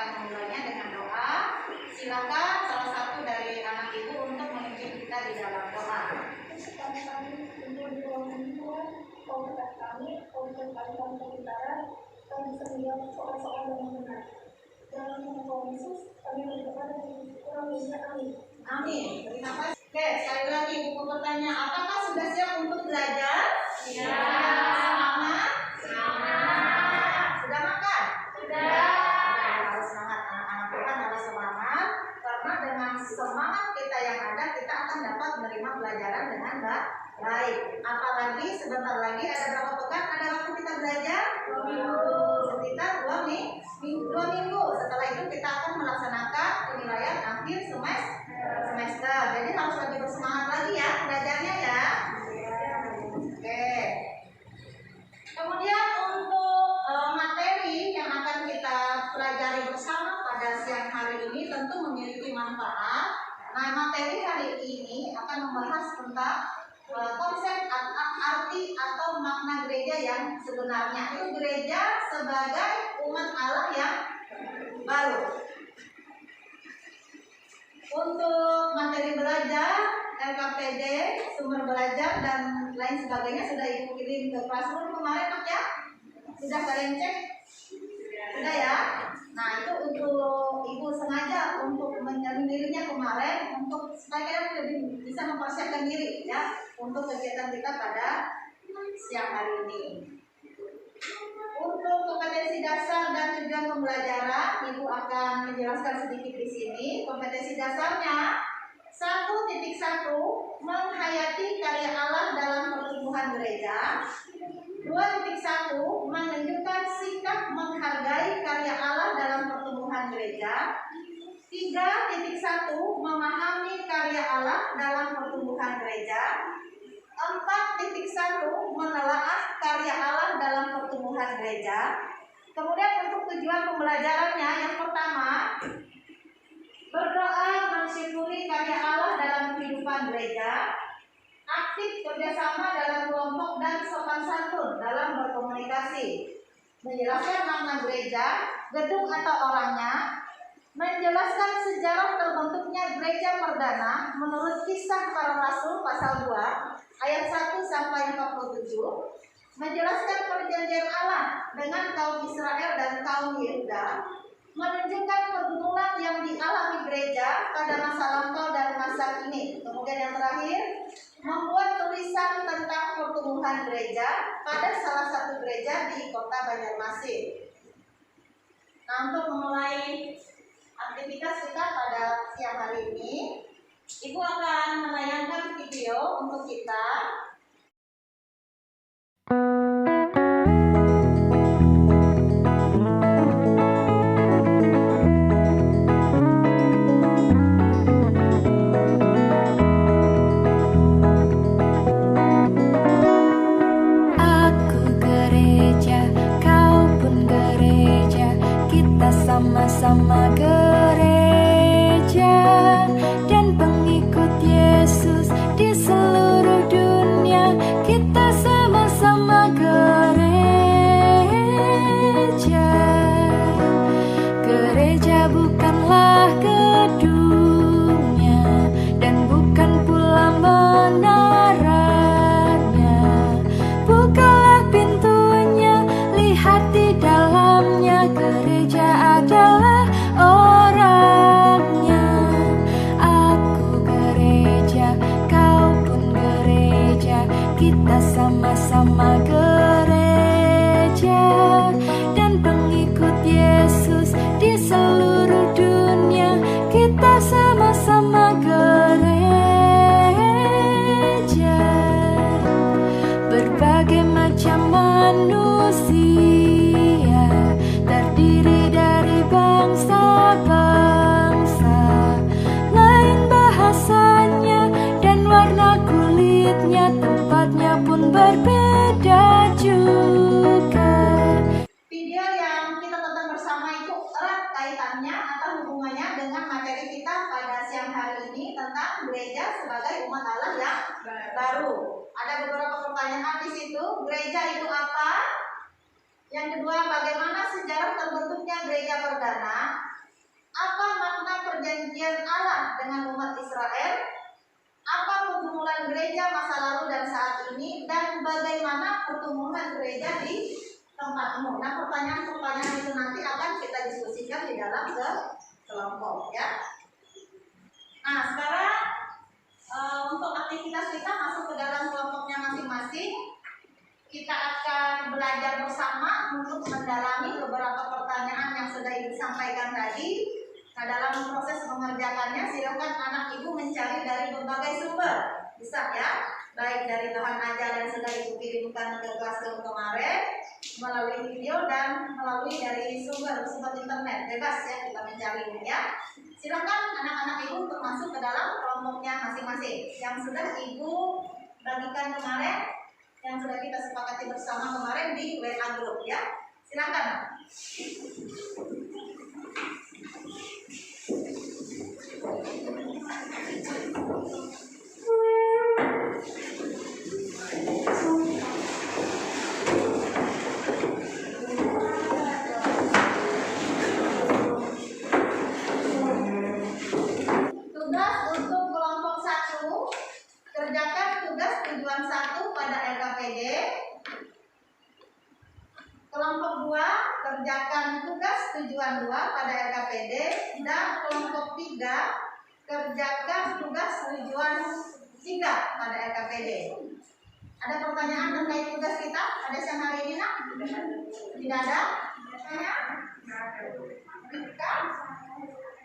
akan memulainya dengan doa. Silakan salah satu dari anak ibu untuk memimpin kita di dalam doa. Amin. Terima kasih. Oke, sekali lagi ibu bertanya, apakah sudah siap untuk belajar? Ya. Semangat? Semangat. Sudah makan? Sudah. Harus semangat, anak-anak Tuhan harus semangat, karena dengan semangat kita yang ada, kita akan dapat menerima pelajaran dengan baik. Apalagi sebentar lagi ada berapa pekan? Ada waktu kita belajar? 2 minggu. Sekitar 2 minggu. Setelah itu kita akan melaksanakan penilaian akhir semester. Jadi harus lebih bersemangat lagi ya belajarnya ya. Oke. Kemudian untuk materi yang akan kita pelajari bersama pada siang hari ini tentu memiliki manfaat. Nah, materi hari ini akan membahas tentang konsep arti atau makna gereja yang sebenarnya. Itu gereja sebagai umat Allah yang baru. Untuk materi belajar, LKPD, sumber belajar, dan lain sebagainya sudah ibu kirim ke Classroom kemarin, Pak ya? Sudah kalian cek? Sudah ya? Nah, itu untuk ibu sengaja untuk menjamin dirinya kemarin untuk supaya kita lebih bisa mempersiapkan diri ya untuk kegiatan kita pada siang hari ini. Untuk kompetensi dasar dan tujuan pembelajaran, ibu akan menjelaskan sedikit di sini. Kompetensi dasarnya 1.1 menghayati karya Allah dalam pertumbuhan gereja. 2.1 menunjukkan sikap menghargai karya Allah dalam pertumbuhan gereja. 3.1 memahami karya Allah dalam pertumbuhan gereja. 4.1 menelaah karya Allah dalam pertumbuhan gereja. Kemudian untuk tujuan pembelajarannya, yang pertama, berdoa mensyukuri karya Allah dalam kehidupan gereja, aktif kerjasama dalam kelompok dan sopan santun dalam berkomunikasi, menjelaskan makna gereja, gedung atau orangnya, menjelaskan sejarah terbentuknya gereja perdana menurut Kisah Para Rasul pasal 2 ayat 1 sampai 47, menjelaskan perjanjian Allah dengan kaum Israel dan kaum Yehuda, menunjukkan pergumulan yang dialami gereja pada masa lampau dan masa kini. Kemudian yang terakhir, membuat tulisan tentang pertumbuhan gereja pada salah satu gereja di kota Banjarmasin. Nah, untuk memulai aktivitas kita pada siang hari ini, ibu akan menayangkan video untuk kita. Aku gereja, kau pun gereja, kita sama-sama gereja dan pengikut Yesus di seluruh dunia. Kita sama-sama gereja. Gereja bukanlah gedungnya dan bukan pula menaranya. Bukalah pintunya, lihat di dalamnya. Gereja adalah orangnya. Aku gereja, kau pun gereja, kita sama-sama gereja dan pengikut Yesus di seluruh dunia. Kita sama-sama gereja. Berbagai macam manusia terdiri dari bangsa-bangsa, lain bahasanya dan warna kulitnya, tempatnya pun berbeda juga. Video yang kita tonton bersama itu erat kaitannya atau hubungannya dengan materi kita pada siang hari ini tentang gereja sebagai umat Allah yang baru. Ada beberapa pertanyaan di situ. Gereja itu apa? Yang kedua, bagaimana sejarah terbentuknya gereja perdana? perjanjian Allah dengan umat Israel? Apa pergumulan gereja masa lalu dan saat ini, dan bagaimana pertumbuhan gereja di tempatmu? Nah, pertanyaan-pertanyaan itu nanti akan kita diskusikan di dalam kelompok ya. Nah, sekarang untuk aktivitas kita masuk ke dalam kelompoknya masing-masing. Kita akan belajar bersama untuk mendalami beberapa pertanyaan yang sudah Ibu sampaikan tadi. Nah, dalam proses mengerjakannya, silakan anak Ibu mencari dari berbagai sumber. Bisa ya, baik dari bahan ajar yang sudah Ibu kirimkan ke Classroom kemarin, melalui video, dan melalui dari sumber internet. Bebas ya kita mencari ini ya. Silakan anak-anak Ibu untuk masuk ke dalam kelompoknya masing-masing yang sudah Ibu bagikan kemarin, yang sudah kita sepakati bersama kemarin di WA group ya. Silakan. Tugas untuk kelompok 1, kerjakan tugas tujuan 1 pada LKPD. Kelompok 2, kerjakan tugas tujuan 2 pada LKPD. Dan kelompok 3, kerjakan tugas tujuan 3 pada LKPD. Ada pertanyaan terkait tugas kita pada siang hari ini, nak? Tidak ada? Pertanyaan?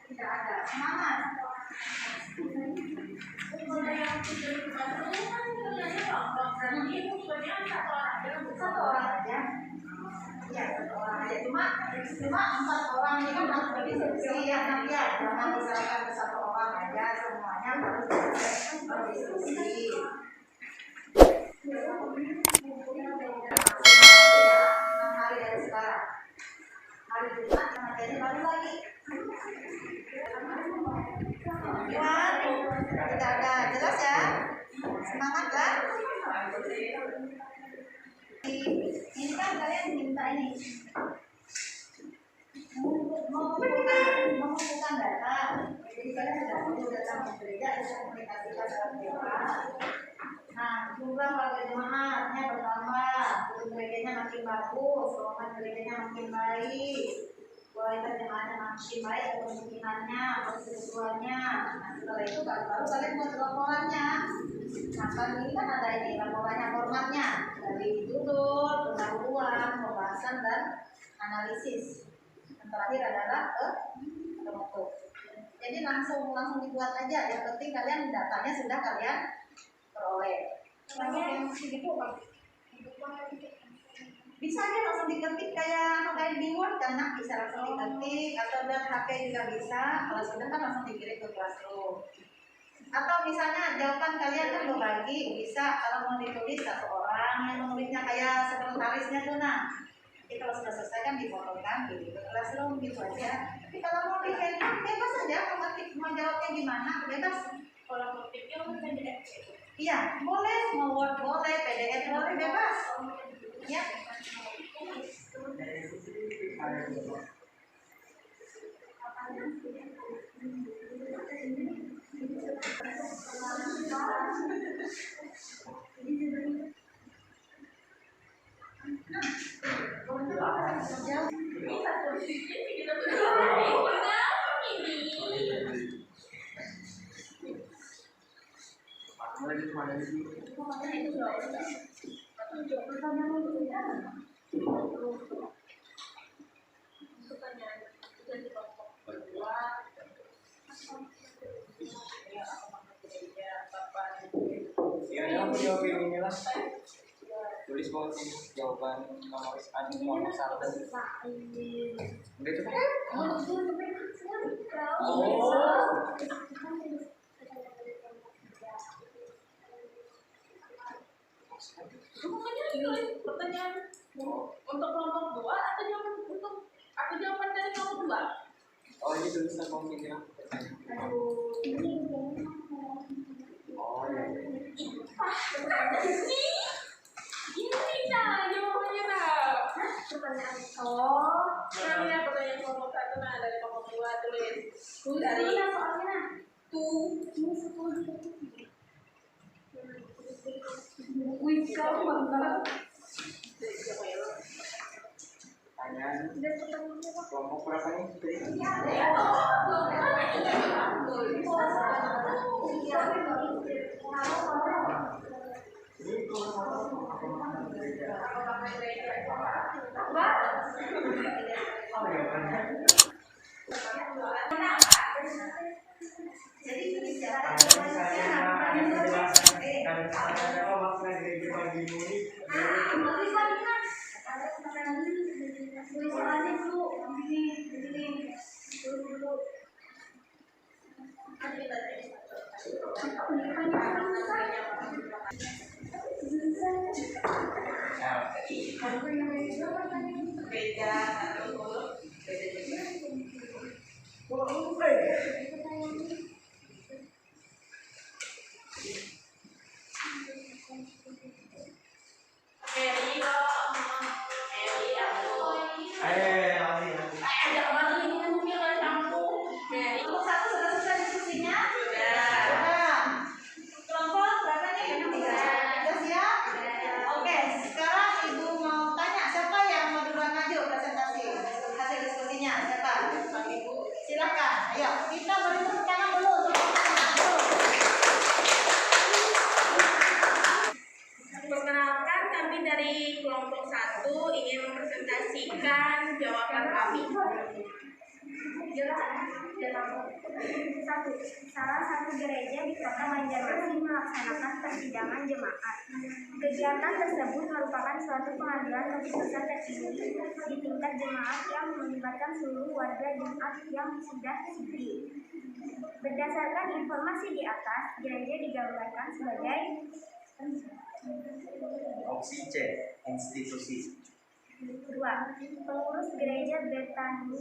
Tidak ada. Semangat. Satu orang aja. Ya, satu orang aja. Cuma 4 orang ini kan harus berdiskusi ya, nanti ya. Jangan diserahkan ke 1 orang aja, semuanya harus berdiskusi. Hari dari sekarang. Hari Jumat materi baru lagi. Tidak ada, jelas ya. Semangat lah. Ini kan kalian minta ini mengumpulkan data. Jadi kalian sudah datang ke gereja, bisa komunikasikan dengan mereka. Nah, jumlah warga jemaatnya bertambah, gerejanya makin bagus, ruangan gerejanya makin baik, kualitas jemaatnya makin baik, kemungkinannya, persetujuannya. Nah, setelah itu baru kalian buat laporannya. Nah, kan ini kan ada ini laporannya, formatnya dari judul, pendahuluan, pembahasan, dan analisis. Yang terakhir adalah penutup. Jadi langsung dibuat aja. Yang penting kalian datanya sudah kalian peroleh. Bisa aja langsung diketik kayak di Word, karena bisa langsung diketik, atau dengan HP juga bisa. Kalau sudah kan langsung dikirim ke Classroom. Atau misalnya jawaban kalian kan berbagi, bisa kalau mau ditulis 1 orang yang menulisnya kayak sekretarisnya tuh, nah. Jadi kalau sudah selesai kan dipotongkan gitu ke Classroom gitu aja. Tapi kalau mau diketik bebas aja, mau jawabnya gimana bebas. Kalau mau pikir mungkin iya, boleh, mau Word boleh, PDF boleh, bebas. Ya. Aku jawab ini lah. Tulis bahwa jawaban nomor 1. Udah coba. Makanya itu pertanyaan untuk kelompok 2 atau jawaban dari kelompok 2? Oh, ini tulisan pemikiran. Oh ya. Ini nah jawabannya nah. Oh, Pertanyaan kelompok 1. satu nah dari kelompok 2 tulis dari tuh. Wih, kau banget. Tangan kelompok berapa nih? Ini kelompok gereja. Oh ya benar. Jadi bicara Kalau misalnya ada penjelasan dan apa makna gereja pagi ini? Nah, Beda satu Eri dong, Eri aku. Ada orang ini mungkin oleh kamu. Eri Kelompok satu sudah selesai diskusinya? sudah. Sudah. Kelompok berapa nih? Sudah siap? Oke, sekarang Ibu mau tanya siapa yang mau duluan maju presentasi hasil diskusinya? Siapa? Ibu. Silakan. Ayo, kita beri tepuk tangan dulu untuk Perkenalkan, kami dari kelompok 1 ingin mempresentasikan jawaban kami. Satu, salah satu gereja di kota Banjarmasin melaksanakan persidangan jemaat. Kegiatan tersebut merupakan suatu pengambilan keputusan tertinggi di tingkat jemaat yang melibatkan seluruh warga jemaat yang sudah sipil. Berdasarkan informasi di atas, gereja digambarkan sebagai opsi C, institusi. 2. Pengurus Gereja Betani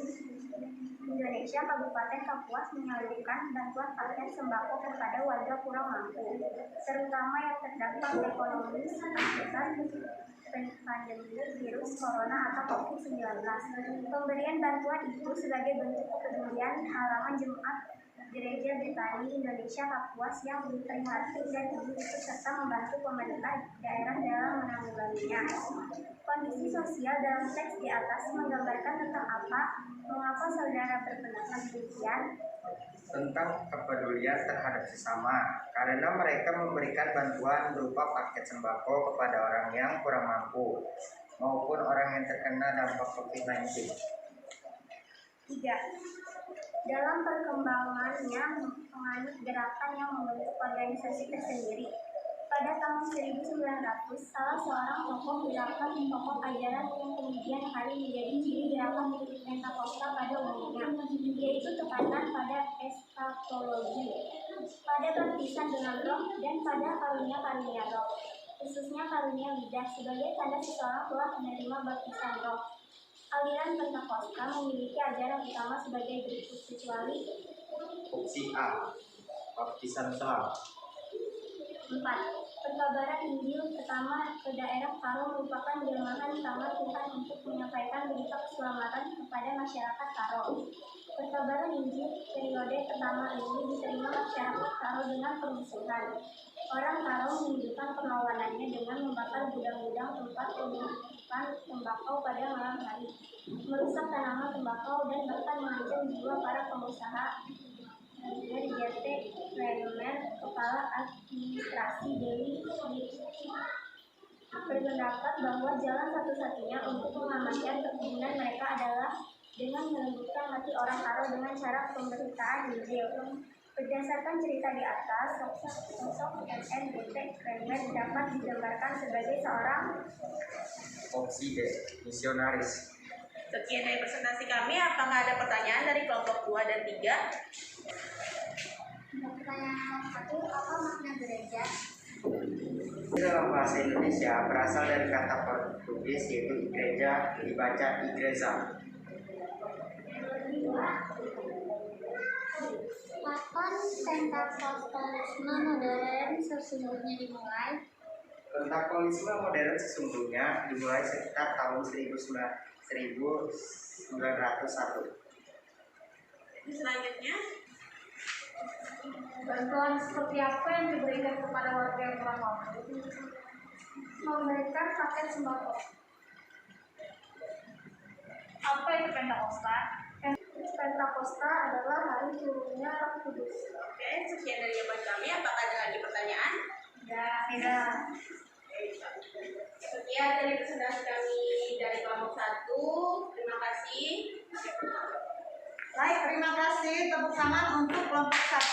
Indonesia Kabupaten Kapuas menyalurkan bantuan paket sembako kepada warga kurang mampu, terutama yang terdampak ekonomi akibat pandemi virus corona atau COVID-19. Pemberian bantuan itu sebagai bentuk kepedulian halaman jemaat Gereja Betani Indonesia Kapuas yang prihatin dan ikut serta membantu pemerintah daerah dalam menanggulanginya. Kondisi sosial dalam teks di atas menggambarkan tentang mengapa saudara berpendapat demikian? Tentang kepedulian terhadap sesama, karena mereka memberikan bantuan berupa paket sembako kepada orang yang kurang mampu maupun orang yang terkena dampak COVID-19. 3. Dalam perkembangannya menganut gerakan yang membentuk organisasi tersendiri. Pada tahun 1900, salah seorang tokoh gerakan tokoh ajaran yang kemudian hari menjadi ciri gerakan Pentakosta pada umumnya, yaitu tekanan pada eskatologi, pada baptisan dengan roh, dan pada karunia-karunia roh, khususnya karunia lidah sebagai tanda seseorang telah menerima baptisan roh. Aliran Pentakosta memiliki ajaran utama sebagai berikut kecuali Opsi A, baptisan selam. 4. Perkabaran Injil pertama ke daerah Karo merupakan jelmahan tangan Tuhan untuk menyampaikan berita keselamatan kepada masyarakat Karo. Perkabaran Injil periode pertama ini diterima masyarakat Karo dengan permusuhan. Orang Karo menunjukkan perlawanannya dengan membakar gudang-gudang tempat penyimpanan tembakau pada malam hari, merusak tanaman tembakau, dan bahkan mengancam jiwa para pengusaha. Dan JT Remen, kepala administrasi Dewi berpendapat bahwa jalan satu-satunya untuk mengamankan perkebunan mereka adalah dengan melembutkan hati orang Karo dengan cara pemberitaan Injil. Berdasarkan cerita di atas, sosok NNJT Remen dapat digambarkan sebagai seorang Opsi D, misionaris. Sekian dari presentasi kami. Apakah ada pertanyaan dari kelompok 2 dan 3? pertanyaan satu, apa makna gereja? Dalam bahasa Indonesia berasal dari kata Portugis yaitu igreja, dibaca igreja. Kapan Pentakostalisme modern sesungguhnya dimulai? Pentakolisme modern sesungguhnya dimulai sekitar tahun 1901. Selanjutnya, Bantuan seperti apa yang diberikan kepada warga yang kurang mampu? Memberikan paket sembako. Apa itu Pentakosta? Pentakosta adalah hari turunnya Roh Kudus. oke, sekian dari jawaban kami. Apakah ada lagi pertanyaan? Tidak. Sekian dari presentasi kami dari kelompok 1. Terima kasih. Baik, terima kasih. Tepuk tangan untuk kelompok 1.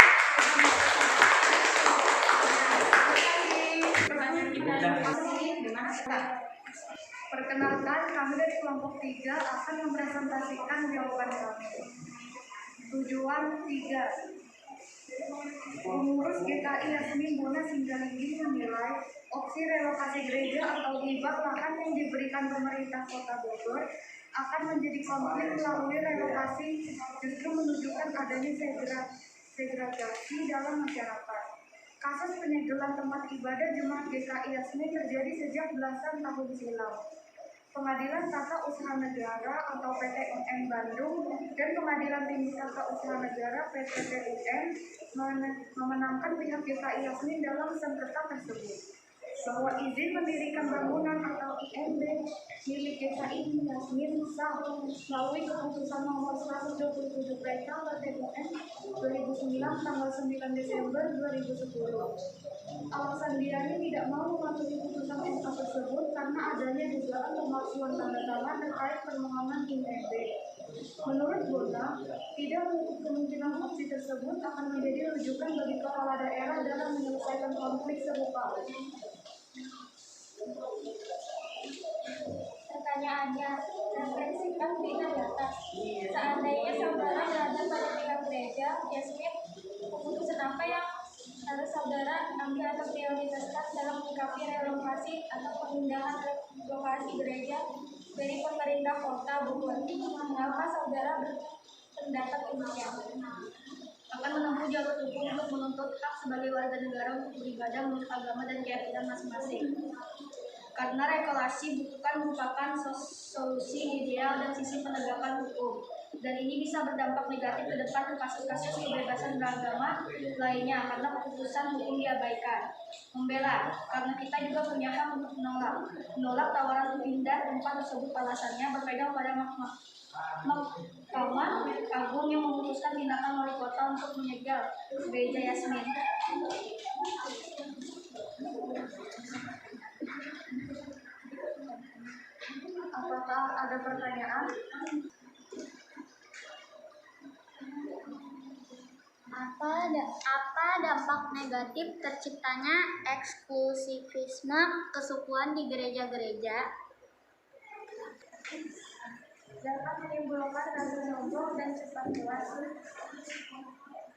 Pertanyaan kita. Gimana Kak? Perkenalkan, kami dari kelompok 3 akan mempresentasikan jawaban kami. Tujuan 3. Pengurus GKI Yasmin Bona Singgalinggi menilai opsi relokasi gereja atau hibah lahan yang diberikan pemerintah Kota Bogor akan menjadi konflik melalui relokasi justru menunjukkan adanya segregasi dalam masyarakat. Kasus penyegelan tempat ibadah jemaat GKI Yasmin terjadi sejak belasan tahun silam. Pengadilan Tata Usaha Negara atau PT-UN Bandung dan Pengadilan Tinggi Tata Usaha Negara PT-TUN memenangkan pihak GKI Yasmin dalam sengketa tersebut. Bahwa izin mendirikan bangunan atau IMB milik GKI Yasmin sah melalui keputusan nomor 127 PK PT-UN 2009 tanggal 9 Desember 2010. Alasan Diani tidak mau mematuhi putusan MK tersebut karena adanya dugaan pemalsuan tanda tangan terkait permohonan IMB. Menurut Bona, tidak menutup kemungkinan opsi tersebut akan menjadi rujukan bagi kepala daerah dalam menyelesaikan konflik serupa. Pertanyaannya, refleksikan berita di atas. Seandainya saudara berada pada pihak gereja, Yasmin, keputusan apa yang harus saudara ambil atau prioritaskan dalam menyikapi relokasi atau pemindahan lokasi gereja dari pemerintah Kota Bogor? Mengapa saudara berpendapat demikian? Akan menempuh jalur hukum untuk menuntut hak sebagai warga negara untuk beribadah menurut agama dan keyakinan masing-masing. Karena regulasi bukan merupakan solusi ideal dan sisi penegakan hukum, dan ini bisa berdampak negatif ke depan ke kasus-kasus kebebasan beragama lainnya karena keputusan hukum diabaikan. Membela, karena kita juga punya hak untuk menolak tawaran pindah tempat tersebut. Alasannya berpegang pada Mahkamah Agung yang memutuskan tindakan wali kota untuk menyegel gereja Yasmin. Apakah ada pertanyaan? Apa dampak negatif terciptanya eksklusivisme kesukuan di gereja-gereja? Dapat menimbulkan rasa sombong dan cepat puas.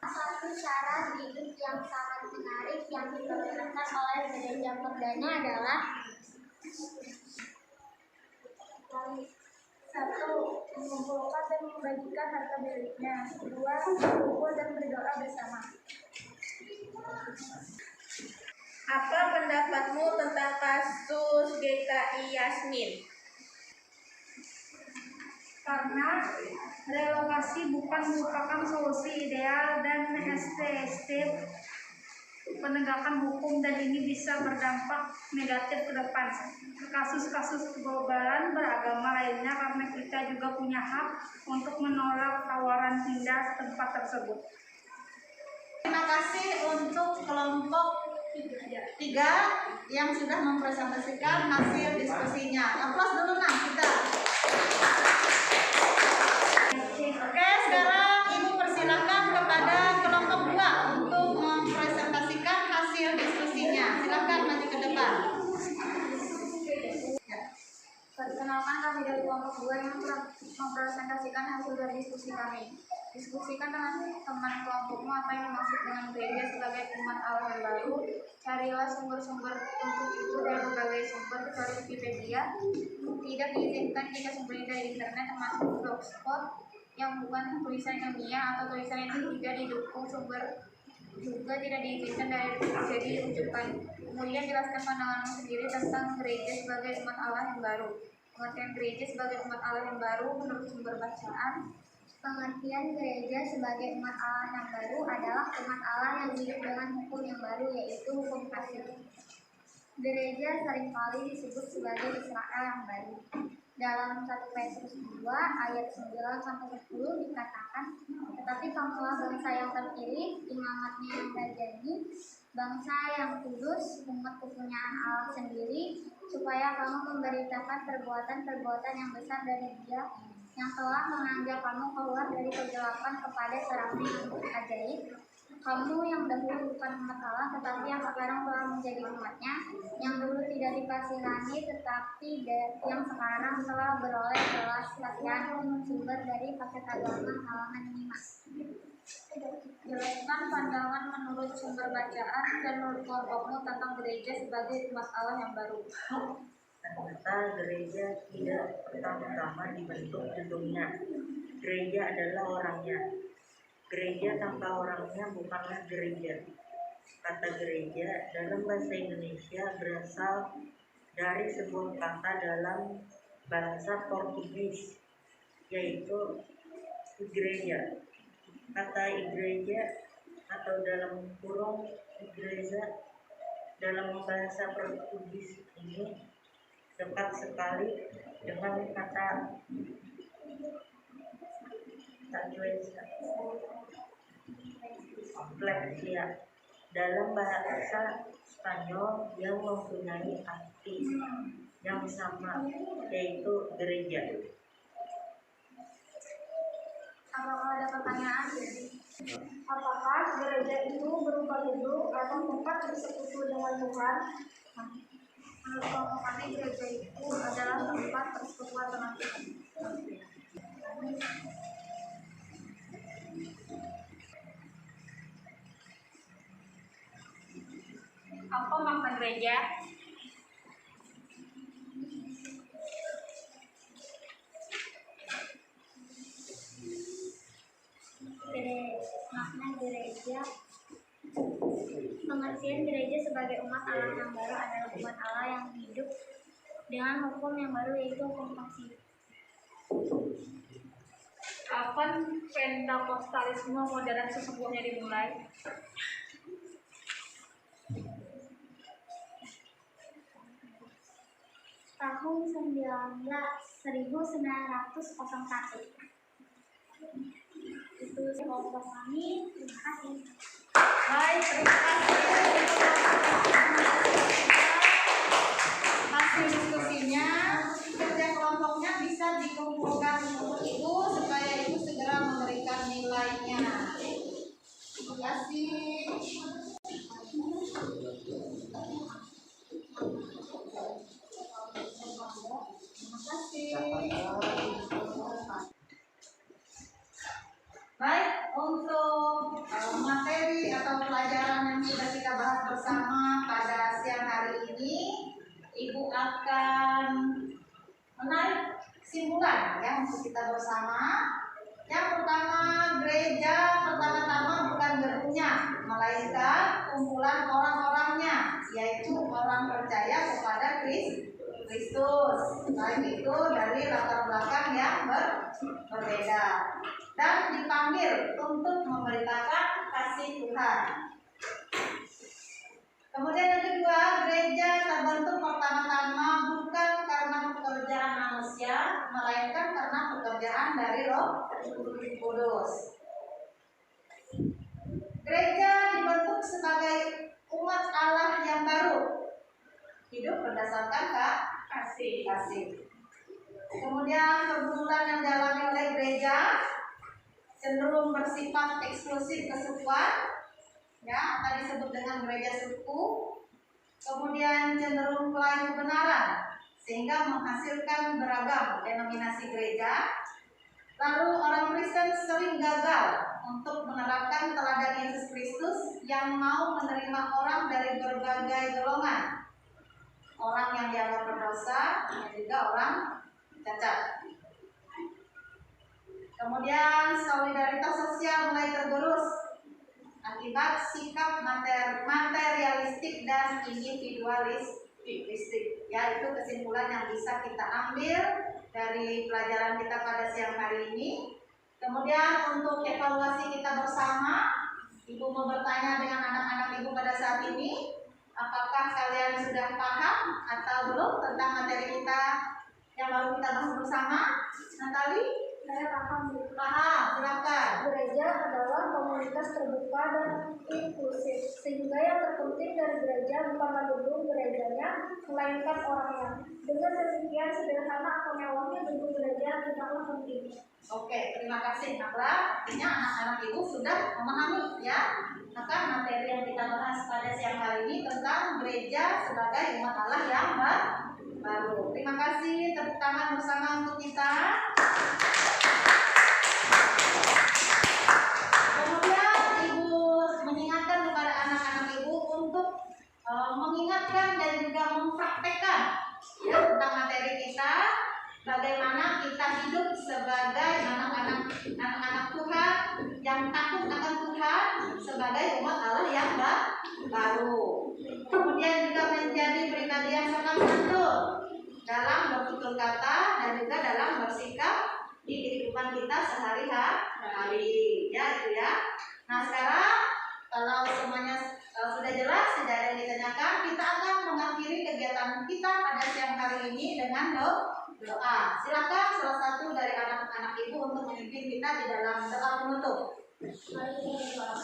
Satu cara hidup yang sangat menarik yang diperkenalkan oleh gereja perdana adalah 1. Mengumpulkan dan membagikan harta miliknya. 2. Berkumpul dan berdoa bersama. Apa pendapatmu tentang kasus GKI Yasmin? Karena relokasi bukan merupakan solusi ideal dan STST penegakan hukum, dan ini bisa berdampak negatif ke depan ke kasus-kasus kegagalan beragama lainnya karena kita juga punya hak untuk menolak tawaran pindah tempat tersebut. Terima kasih untuk kelompok 3 yang sudah mempresentasikan hasil diskusinya. Aplaus dulu nah kita. Oke, sekarang Ibu persilakan kepada kelompok 2 untuk mempresentasikan hasil diskusinya. Silakan maju ke depan. Perkenalkan, kami dari kelompok 2 yang mempresentasikan hasil dari diskusi kami. Diskusikan dengan teman kelompokmu apa yang dimaksud dengan gereja sebagai umat Allah yang baru. Carilah sumber-sumber untuk itu dari berbagai sumber kecuali Wikipedia. Tidak diizinkan jika sumbernya dari internet, termasuk blogspot yang bukan tulisan ilmiah atau tulisan yang tidak didukung sumber juga tidak diizinkan dari jadi rujukan. Kemudian jelaskan pandanganmu sendiri tentang gereja sebagai umat Allah yang baru. Pengertian gereja sebagai umat Allah yang baru menurut sumber bacaan. Pengertian gereja sebagai umat Allah yang baru adalah umat Allah yang hidup dengan hukum yang baru, yaitu hukum kasih. Gereja seringkali disebut sebagai Israel yang baru. Dalam 1 Petrus 2 ayat 9-10 dikatakan, tetapi kamulah bangsa yang terpilih, imamatnya yang terjadi, bangsa yang kudus, umat kepunyaan Allah sendiri, supaya kamu memberitakan perbuatan-perbuatan yang besar dari Dia yang telah mengajak kamu keluar dari kegelapan kepada terangnya yang ajaib. Kamu yang dahulu bukan umat Allah, tetapi yang sekarang telah menjadi umatnya, yang dulu tidak dikasihani, tetapi yang sekarang telah beroleh belas kasihan sumber dari paket agama halaman 5. Jelaskan pandangan menurut sumber bacaan dan menurut kelompokmu tentang gereja sebagai umat Allah yang baru. Ternyata gereja tidak pertama-tama dibentuk gedungnya. Gereja adalah orangnya. Gereja tanpa orangnya bukanlah gereja. Kata gereja dalam bahasa Indonesia berasal dari sebuah kata dalam bahasa Portugis, yaitu igreja. Kata igreja atau dalam kurung igreja dalam bahasa Portugis ini dekat sekali dengan kata Iglesia dalam bahasa Spanyol yang mempunyai arti yang sama, yaitu gereja. Apakah ada pertanyaan? Apakah gereja itu berupa gedung atau tempat bersekutu dengan Tuhan? Menurut kelompok kami, gereja itu adalah tempat persekutuan dengan Tuhan. Apa makna gereja? Makna gereja, pengertian gereja sebagai umat Allah yang baru adalah umat Allah yang hidup dengan hukum yang baru, yaitu hukum kasih. Kapan Pentakostalisme modern sesungguhnya dimulai? Tahun 1901. Itu kelompok kami. Terima kasih. Baik, terima kasih. Hasil diskusinya, kerja kelompoknya bisa dikumpulkan untuk ibu supaya ibu segera memberikan nilainya. Terima kasih. Terima kasih. Baik, untuk materi atau pelajaran yang sudah kita bahas bersama pada siang hari ini, Ibu akan menarik kesimpulan ya untuk kita bersama. Yang pertama, gereja pertama-tama bukan gedungnya, melainkan kumpulan orang-orangnya, yaitu orang percaya kepada Kristus. Selain itu dari latar belakang yang berbeda dan dipanggil untuk memberitakan kasih Tuhan. Kemudian yang kedua, gereja terbentuk pertama-tama bukan karena pekerjaan manusia, melainkan karena pekerjaan dari Roh Kudus. Gereja dibentuk sebagai umat Allah yang baru, hidup berdasarkan kasih. Kemudian pergumulan yang dialami oleh gereja cenderung bersifat eksklusif kesukuan, ya, tadi disebut dengan gereja suku. Kemudian cenderung pelayan kebenaran, sehingga menghasilkan beragam denominasi gereja. Lalu orang Kristen sering gagal untuk menerapkan teladan Yesus Kristus yang mau menerima orang dari berbagai golongan, orang yang dianggap berdosa dan juga orang cacat. Kemudian solidaritas sosial mulai tergerus akibat sikap materialistik dan individualistik. Ya, itu kesimpulan yang bisa kita ambil dari pelajaran kita pada siang hari ini. Kemudian untuk evaluasi kita bersama, Ibu mau bertanya dengan anak-anak Ibu pada saat ini, apakah kalian sudah paham atau belum tentang materi kita yang baru kita bahas bersama? Natali? Saya paham. Paham, silakan. Gereja adalah komunitas terbuka dan inklusif, sehingga yang terpenting dari gereja bukanlah gedung gerejanya, melainkan orangnya. Dengan demikian sederhana atau mewahnya gedung gereja tidaklah penting. Oke, terima kasih Nabla. Artinya anak-anak Ibu sudah memahami ya. Maka materi yang kita bahas pada siang hari ini tentang gereja sebagai umat Allah yang baru. Terima kasih, tepuk tangan bersama untuk kita. Kemudian Ibu mengingatkan kepada anak-anak Ibu untuk mengingatkan dan juga mempraktekkan ya tentang materi kita, bagaimana kita hidup sebagai anak-anak Tuhan yang takut akan Tuhan sebagai umat Allah yang baru. Kemudian juga menjadi pribadi yang sopan santun dalam bertutur kata dan juga dalam bersikap di kehidupan kita sehari-hari ya itu ya. Nah sekarang kalau semuanya sudah jelas, tidak ada yang ditanyakan, kita akan mengakhiri kegiatan kita pada siang hari ini dengan doa. Silakan salah satu dari anak-anak Ibu untuk memimpin kita di dalam doa penutup. Mari kita berdoa.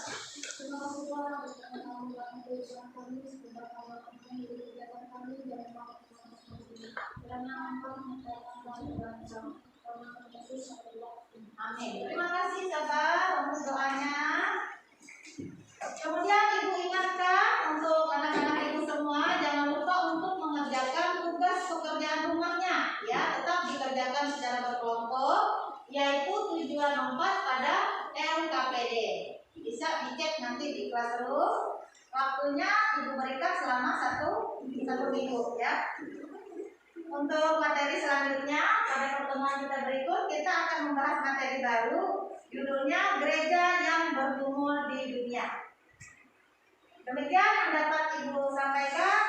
Terima kasih Tuhan atas kamu Tuhan kami semoga kamu di kegiatan kami dan kiranya Engkau menyertai kami dalam nama Yesus sampai waktu. Amin. Terima kasih sahabat untuk doanya. Kemudian Ibu ingatkan untuk anak-anak Ibu semua jangan lupa untuk mengerjakan tugas pekerjaan rumahnya ya, tetap dikerjakan secara berkelompok, yaitu tujuan 4 pada LKPD. Bisa dicek nanti di Classroom. Waktunya Ibu berikan selama satu minggu ya. Untuk materi selanjutnya pada pertemuan kita berikut kita akan membahas materi baru, judulnya Gereja yang Bergumul di Dunia. Demikian yang dapat Ibu sampaikan.